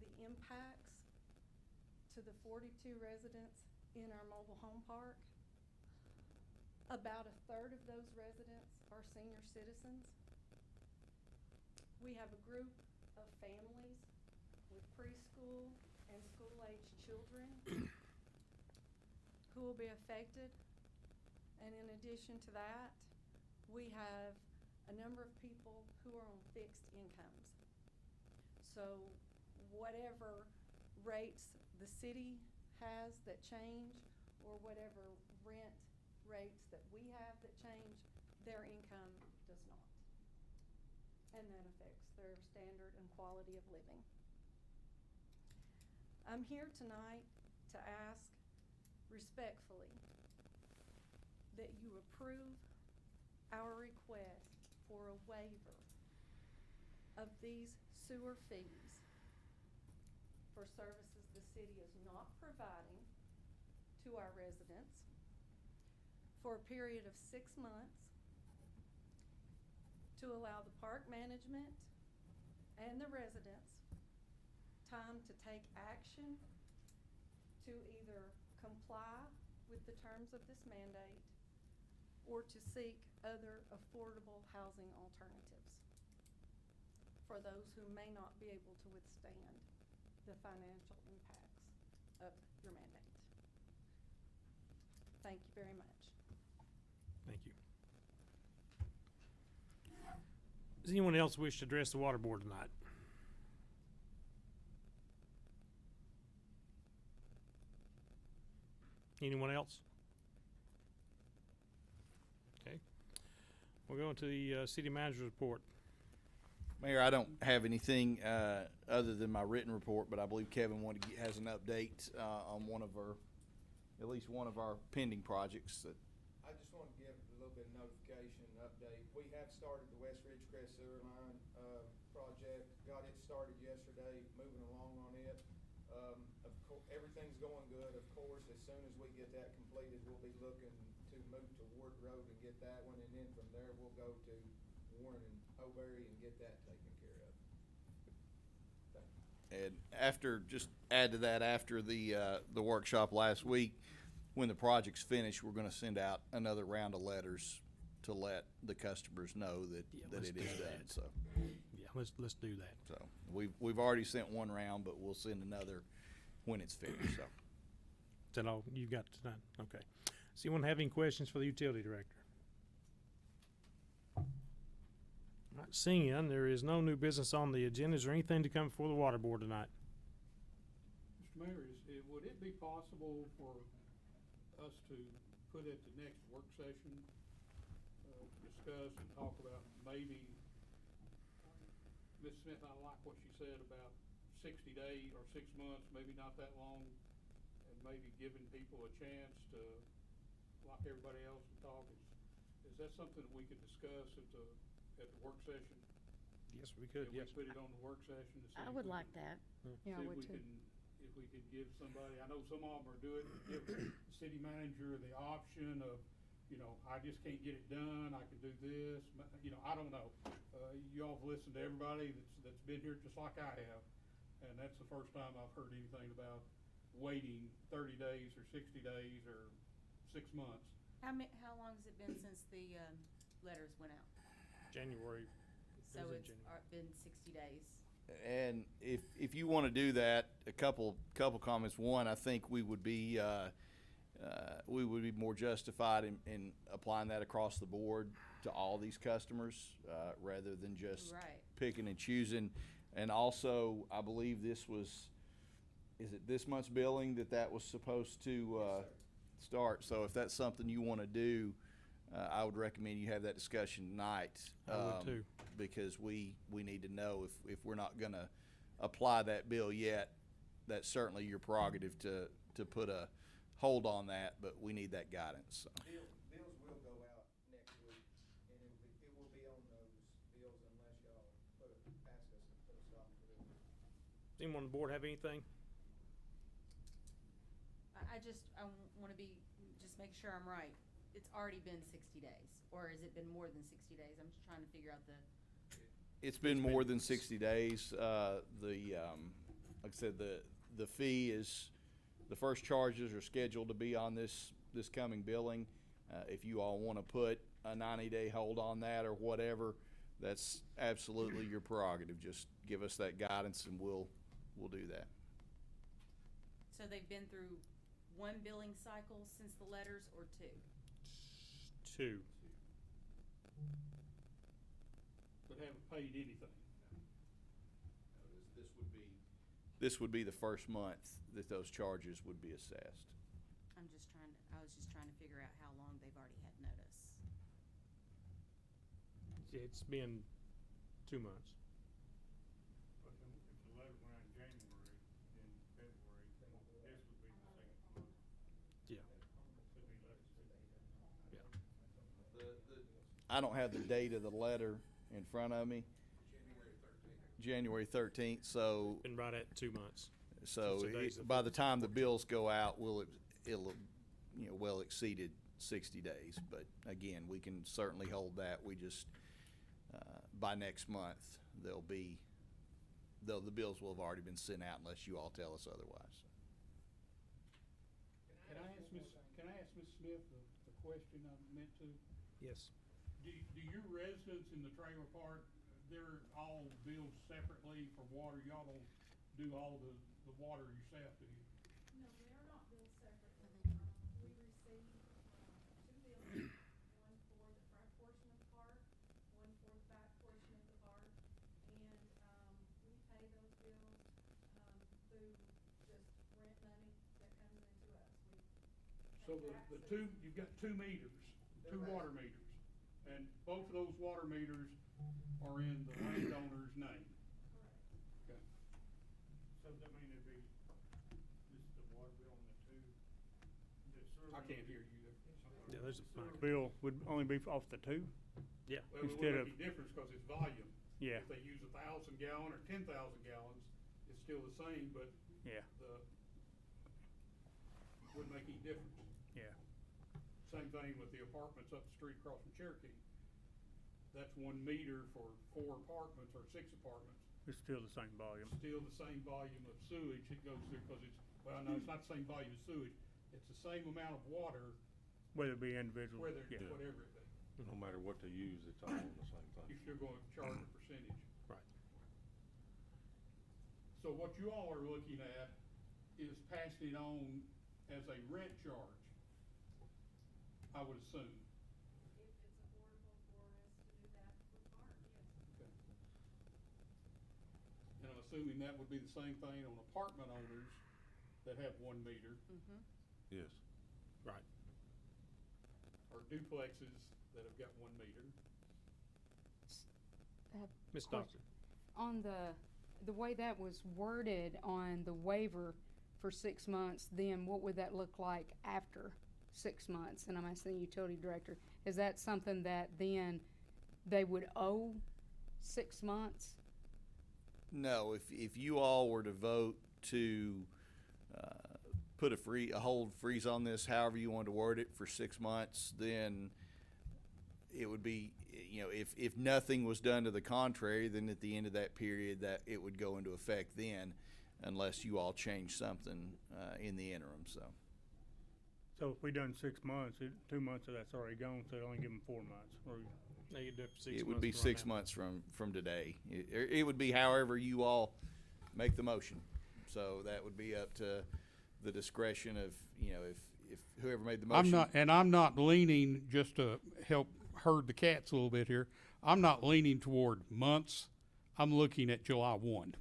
the impacts to the 42 residents in our mobile home park. About a third of those residents are senior citizens. We have a group of families with preschool and school-aged children who will be affected. And in addition to that, we have a number of people who are on fixed incomes. So whatever rates the city has that change, or whatever rent rates that we have that change, their income does not. And that affects their standard and quality of living. I'm here tonight to ask respectfully that you approve our request for a waiver of these sewer fees for services the city is not providing to our residents for a period of 6 months to allow the park management and the residents time to take action to either comply with the terms of this mandate or to seek other affordable housing alternatives for those who may not be able to withstand the financial impacts up your mandate. Thank you very much. Thank you. Does anyone else wish to address the water board tonight? Anyone else? Okay. We'll go into the city manager's report. Mayor, I don't have anything other than my written report, but I believe Kevin has an update on at least one of our pending projects. That I just want to give a little bit of notification update. We have started the West Ridgecrest Sewer Line project. Got it started yesterday, moving along on it. Everything's going good. Of course, as soon as we get that completed, we'll be looking to move to Ward Road and get that one, and then from there we'll go to Warren and O'Berry and get that taken care of. And just add to that, after the workshop last week, when the project's finished, we're gonna send out another round of letters to let the customers know that let's it do is done, that. so. Yeah, let's do that. So, we've already sent one round, but we'll send another when it's finished, so. Is that all you got tonight? Okay. Does anyone have any questions for the utility director? Not seeing none, there is no new business on the agenda. Is there anything to come before the water board tonight? Mr. Mayor, would it be possible for us to put at the next work session, discuss and talk about maybe, Ms. Smith, I like what she said about 60 days or 6 months, maybe not that long, and maybe giving people a chance to, like everybody else, to talk. Is that something that we could discuss at the work session? Yes, we could, Can yes. we put it on the work session to see I if would we like can- that. Yeah, I see would too. if we could give somebody, I know some of them are doing, give the city manager the option of, I just can't get it done, I can do this, I don't know. You all have listened to everybody that's been here just like I have, and that's the first time I've heard anything about waiting 30 days or 60 days or 6 months. How long has it been since the letters went out? January. So It was in it's January. been 60 days. And if you want to do that, a couple comments. One, I think we would be more justified in applying that across the board to all these customers, rather than just Right. picking and choosing. And also, I believe is it this month's billing that was supposed to start? So if that's something you want to do, I would recommend you have that discussion tonight. I would too. Because we need to know if we're not gonna apply that bill yet, that's certainly your prerogative to put a hold on that, but we need that guidance, so. Bills will go out next week, and it will be on those bills unless y'all ask us to put a stop to it. Does anyone on the board have anything? I want to just make sure I'm right. It's already been 60 days, or has it been more than 60 days? I'm just trying to figure out It's been more than 60 days. Like I said, the fee is, the first charges are scheduled to be on this coming billing. If you all want to put a 90-day hold on that or whatever, that's absolutely your prerogative. Just give us that guidance and we'll do that. So they've been through one billing cycle since the letters, or two? 2. But haven't paid anything. This would be the first month that those charges would be assessed. I was just trying to figure out how long they've already had notice. It's been 2 months. But if the letter went out in January, then February, this would be the second month. Yeah. Should be less than I don't have the date of the letter in front of me. January 13th, so Been right at 2 months. So Since the days of by the time the bills go out, it'll well exceeded 60 days. But again, we can certainly hold that. We just by next month the bills will have already been sent out unless you all tell us otherwise. Can I ask Ms. Smith the question I meant to? Yes. Do your residents in the trailer park, they're all billed separately for water? Y'all don't do all the water yourself, do you? No, So the two, you've got 2 meters, 2 water meters, and both of those water meters are in the landowner's name. Okay. So that mean it'd be, this is the water bill on the two, the sewer. I bill can't would be- hear you. Yeah, there's a mic. Bill would only be off the two? Yeah. Well, it Instead wouldn't of- make any difference because it's volume. Yeah. If they use 1,000 gallon or 10,000 gallons, it's still the same, but Yeah, wouldn't make any difference. yeah. Same thing with the apartments up the street across from Cherokee. That's 1 meter for 4 apartments or 6 apartments. It's still the same volume. Still the same volume of sewage it goes through, because it's, well, no, it's not the same volume of sewage. It's the same amount of water, Whether it be individual. whether, Yeah. whatever it be. No matter what they use, it's all the same thing. You're still going to charge a percentage. Right. So what you all are looking at is passing it on as a rent charge, I would assume. If it's affordable for us to do that with Mark, yes. Okay. And I'm assuming that would be the same thing on apartment owners that have 1 meter, Mm-hmm. Yes. Right. or duplexes that have got 1 meter. Ms. Stockton. On the way that was worded on the waiver for 6 months, then what would that look like after 6 months? And I'm asking the utility director, is that something that then they would owe 6 months? No, if you all were to vote to put a hold freeze on this, however you want to word it, for 6 months, then it would be, you know, if nothing was done to the contrary, then at the end of that period, that it would go into effect then, unless you all change something in the interim. So if we done 6 months, 2 months of that's already gone, so only give them 4 months. Or Now you do it for 6 months. It would be from 6 now. months from today. It would be however you all make the motion. So that would be up to the discretion of, you know, if whoever made the motion. I'm not leaning, just to help herd the cats a little bit here, I'm not leaning toward months. I'm looking at July 1,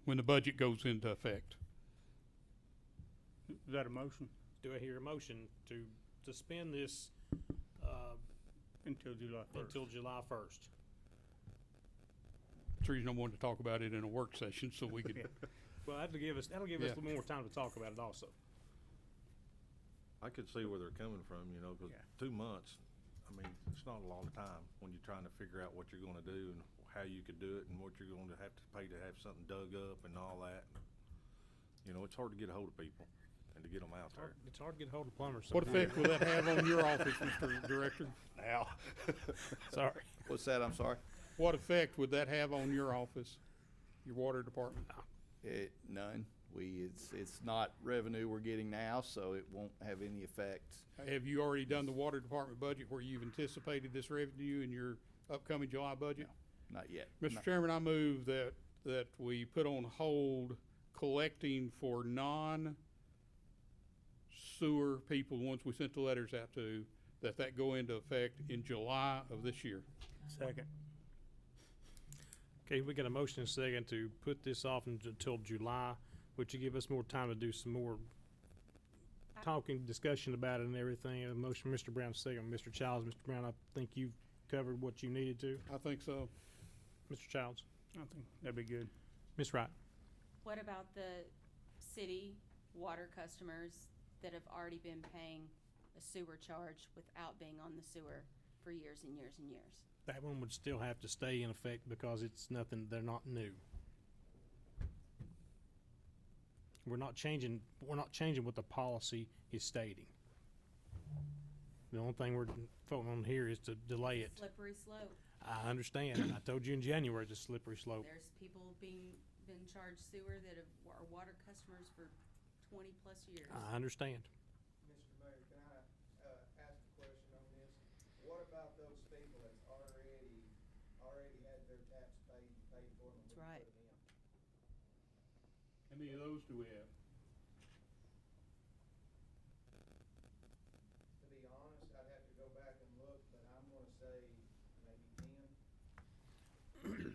when the budget goes into effect. is that a motion? Do I hear a motion to suspend this Until July 1st. until July 1st? That's the reason I wanted to talk about it in a work session, so we could. Well, that'll give us a little more time to talk about it also. I could see where they're coming from, you know, 'cause Yeah. 2 months, I mean, it's not a lot of time when you're trying to figure out what you're gonna do and how you could do it and what you're going to have to pay to have something dug up and all that. You know, it's hard to get a hold of people and to get them out there. It's hard to get hold of plumbers. What sometimes. effect will that have on your office, Mr. Director? Now. Sorry. What's that? I'm sorry. What effect would that have on your office, your water department? None. It's not revenue we're getting now, so it won't have any effect. Have you already done the water department budget where you've anticipated this revenue in your upcoming July budget? Not yet. Mr. Chairman, I move that we put on hold collecting for non-sewer people, the ones we sent the letters out to, that go into effect in July of this year. Second. Okay, we got a motion and a second to put this off until July, which will give us more time to do some more talking, discussion about it and everything. A motion, Mr. Brown, second, Mr. Childs. Mr. Brown, I think you've covered what you needed to. I think so. Mr. Childs. I think that'd be good. Ms. Wright. What about the city water customers that have already been paying a sewer charge without being on the sewer for years and years and years? That one would still have to stay in effect because it's nothing, they're not new. We're not changing what the policy is stating. The only thing we're voting on here is to delay it. Slippery slope. I understand. I told you in January, it's a slippery slope. There's people been charged sewer that are water customers for 20+ years. I understand. Mr. Mayor, can I ask a question on this? What about those people that's already had their tax paid for them? That's right. How many of those do we have? To be honest, I'd have to go back and look, but I'm gonna say maybe 10.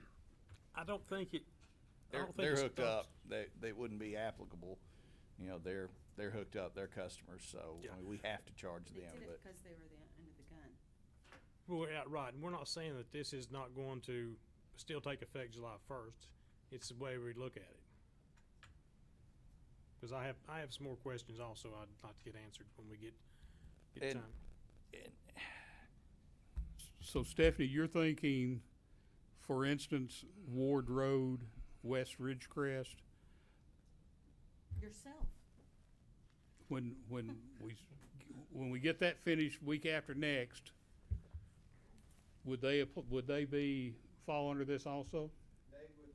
I don't think it. I don't think They're it hooked stops. up. They wouldn't be applicable. You know, they're they're hooked up, they're customers, so, Yeah. I mean, we have to charge They them, did but. it because they were under the gun. Well, yeah, right, and we're not saying that this is not going to still take effect July 1st. It's the way we look at it. Because I have some more questions also I'd like to get answered when we get And- time. So Stephanie, you're thinking, for instance, Ward Road, West Ridgecrest, Yourself. when we get that finished week after next, would they fall under this also? They would,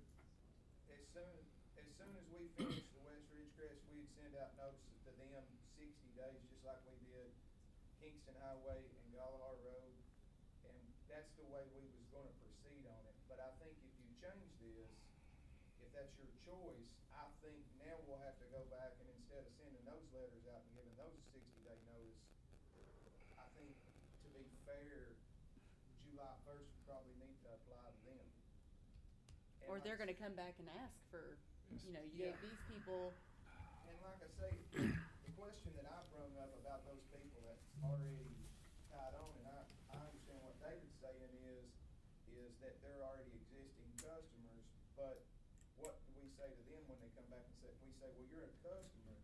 as soon as we finish the West Ridgecrest, we'd send out notices to them 60 days, just like we did Kingston Highway and Galahar Road. And that's the way we was gonna proceed on it. But I think if you change this, if that's your choice, I think now we'll have to go back and instead of sending those letters out and giving those 60-day notice, I think to be fair, July 1st would probably need to apply to them. And Or like they're I gonna come back and ask for, you know, you Yeah. gave these people, And like I say, the question that I brung up about those people that's already tied on, and I understand what David's saying is that they're already existing customers, but what do we say to them when they come back and say, we say, well, you're a customer,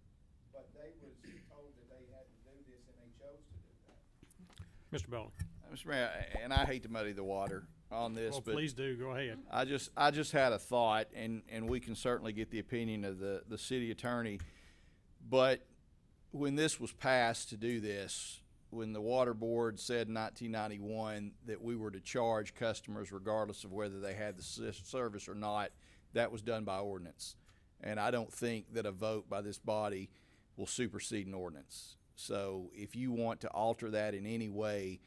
but they was told that they had to do this and they chose to do that. Mr. Bellin. Mr. Mayor, and I hate to muddy the water on this, Well, but. please do, go ahead. I just had a thought, and we can certainly get the opinion of the city attorney. But when this was passed to do this, when the water board said in 1991 that we were to charge customers regardless of whether they had the service or not, that was done by ordinance. And I don't think that a vote by this body will supersede an ordinance. So if you want to alter that in any way,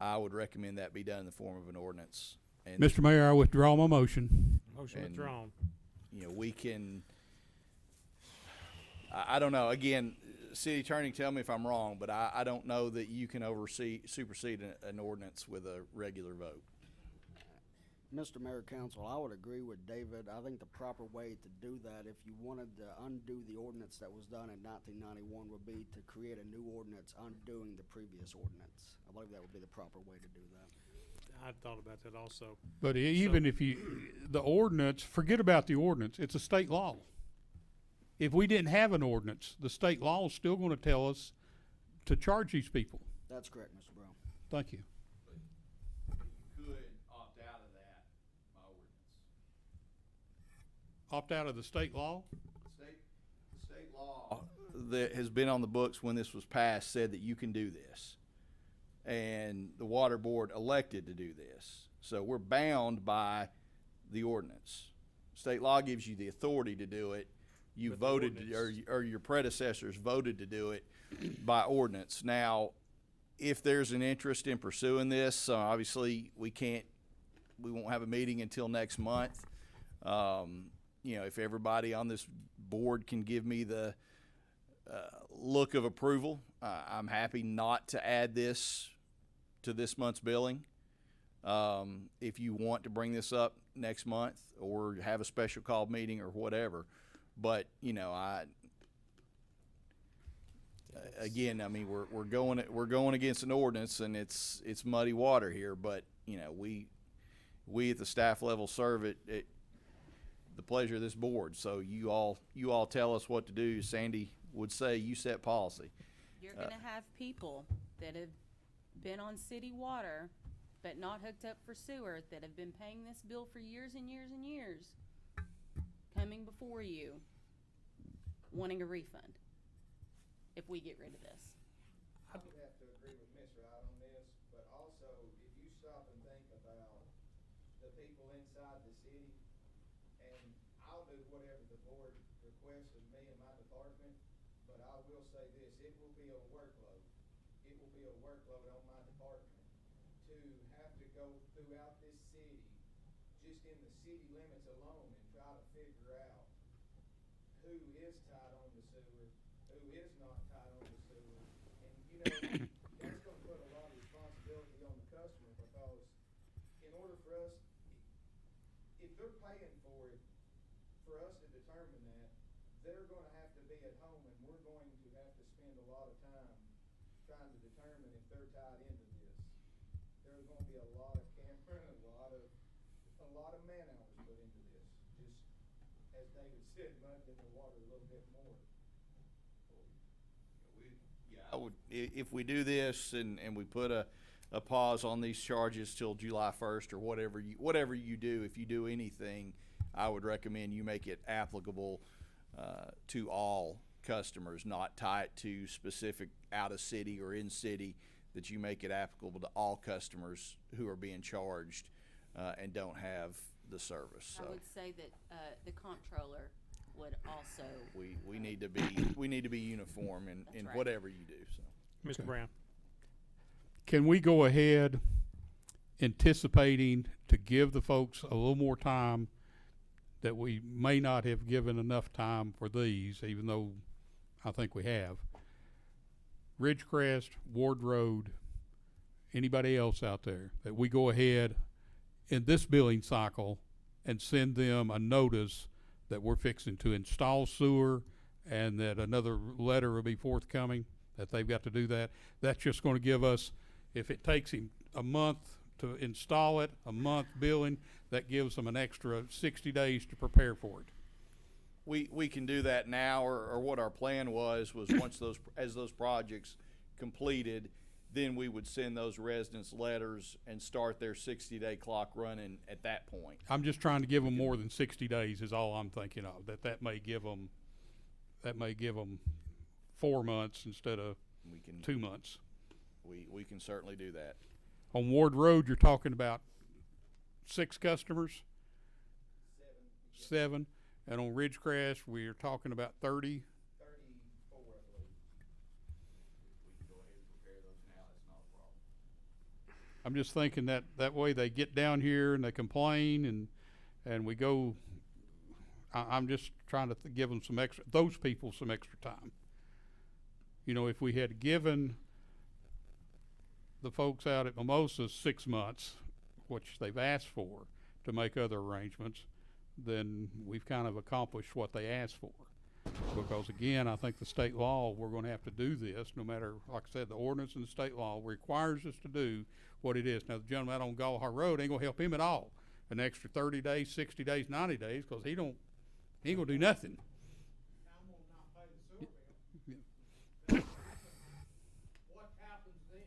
I would recommend that be done in the form of an ordinance. And, Mr. Mayor, I withdraw my motion. Motion And- withdrawn. you know, we can, I don't know, again, city attorney, tell me if I'm wrong, but I don't know that you can supersede an ordinance with a regular vote. Mr. Mayor, Council, I would agree with David. I think the proper way to do that, if you wanted to undo the ordinance that was done in 1991, would be to create a new ordinance undoing the previous ordinance. I believe that would be the proper way to do that. I thought about that also. But even if the ordinance, forget about the ordinance, it's a state law. If we didn't have an ordinance, the state law is still gonna tell us to charge these people. That's correct, Mr. Brown. Thank you. You could opt out of that by ordinance. Opt out of the state law? The state law that has been on the books when this was passed said that you can do this. And the water board elected to do this. So we're bound by the ordinance. State law gives you the authority to do it. You But the voted, or your predecessors voted to do it by ordinance. Now, if there's an interest in pursuing this, obviously we won't have a meeting until next month. You know, if everybody on this board can give me the look of approval, I'm happy not to add this to this month's billing. If you want to bring this up next month or have a special call meeting or whatever. But, you know, again, I mean, we're going against an ordinance, and it's muddy water here. But, you know, we at the staff level serve at the pleasure of this board. So you all tell us what to do. Sandy would say you set policy. you're gonna have people that have been on city water but not hooked up for sewer, that have been paying this bill for years and years and years, coming before you, wanting a refund, if we get rid of this. I would have to agree with Ms. Wright on this, but also, if you stop and think about the people inside the city, and I'll do whatever the board requests of me and my department, but I will say this, it will be a workload. It will be a workload on my department to have to go throughout this city, just in the city limits alone, and try to figure out who is tied on the sewer, who is not tied on the sewer. And, you know, that's gonna put a lot of responsibility on the customer, because in order for us, if they're paying for it, for us to determine that, they're gonna have to be at home, and we're going to trying to determine if they're tied into this. There's gonna be a lot of camera and a lot of man hours put into this. Just, as David said, muddying the water a little bit more. I would, if we do this and we put a pause on these charges till July 1st or whatever you do, if you do anything, I would recommend you make it applicable to all customers, not tie it to specific out of city or in city, that you make it applicable to all customers who are being charged and don't have the service. So I would say that, the comptroller would also. we need to be uniform in right. whatever you do, so. Mr. Brown? Can we go ahead anticipating to give the folks a little more time that we may not have given enough time for these, even though I think we have? Ridgecrest, Ward Road, anybody else out there, that we go ahead in this billing cycle and send them a notice that we're fixing to install sewer and that another letter will be forthcoming, that they've got to do that. That's just gonna give us, if it takes him a month to install it, a month billing, that gives them an extra 60 days to prepare for it. We can do that now, or what our plan was once as those projects completed, then we would send those residents letters and start their 60-day clock running at that point. I'm just trying to give them more than 60 days is all I'm thinking of, that may give them 4 months instead of 2 months. We can certainly do that. On Ward Road, you're talking about 6 customers? 7. And on Ridgecrest, we're talking about 30. 34, I believe. We can go ahead and prepare those now, that's not a problem. I'm just thinking that way they get down here and they complain and we go, I'm just trying to give them those people some extra time. You know, if we had given the folks out at Mimosas 6 months, which they've asked for, to make other arrangements, then we've kind of accomplished what they asked for. Because again, I think the state law, we're gonna have to do this, no matter, like I said, the ordinance and the state law requires us to do what it is. Now, the gentleman out on Galahar Road ain't gonna help him at all. An extra 30 days, 60 days, 90 days, cause he ain't gonna do nothing. I'm gonna not pay the sewer bill. What happens then?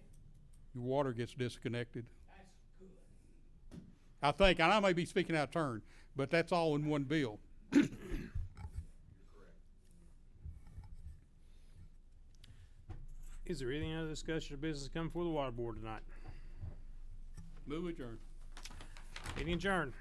Your water gets disconnected. That's good. I think, and I may be speaking out of turn, but that's all in one bill. You're correct. Is there any other discussion or business coming before the water board tonight? Move adjourned. Meeting adjourned.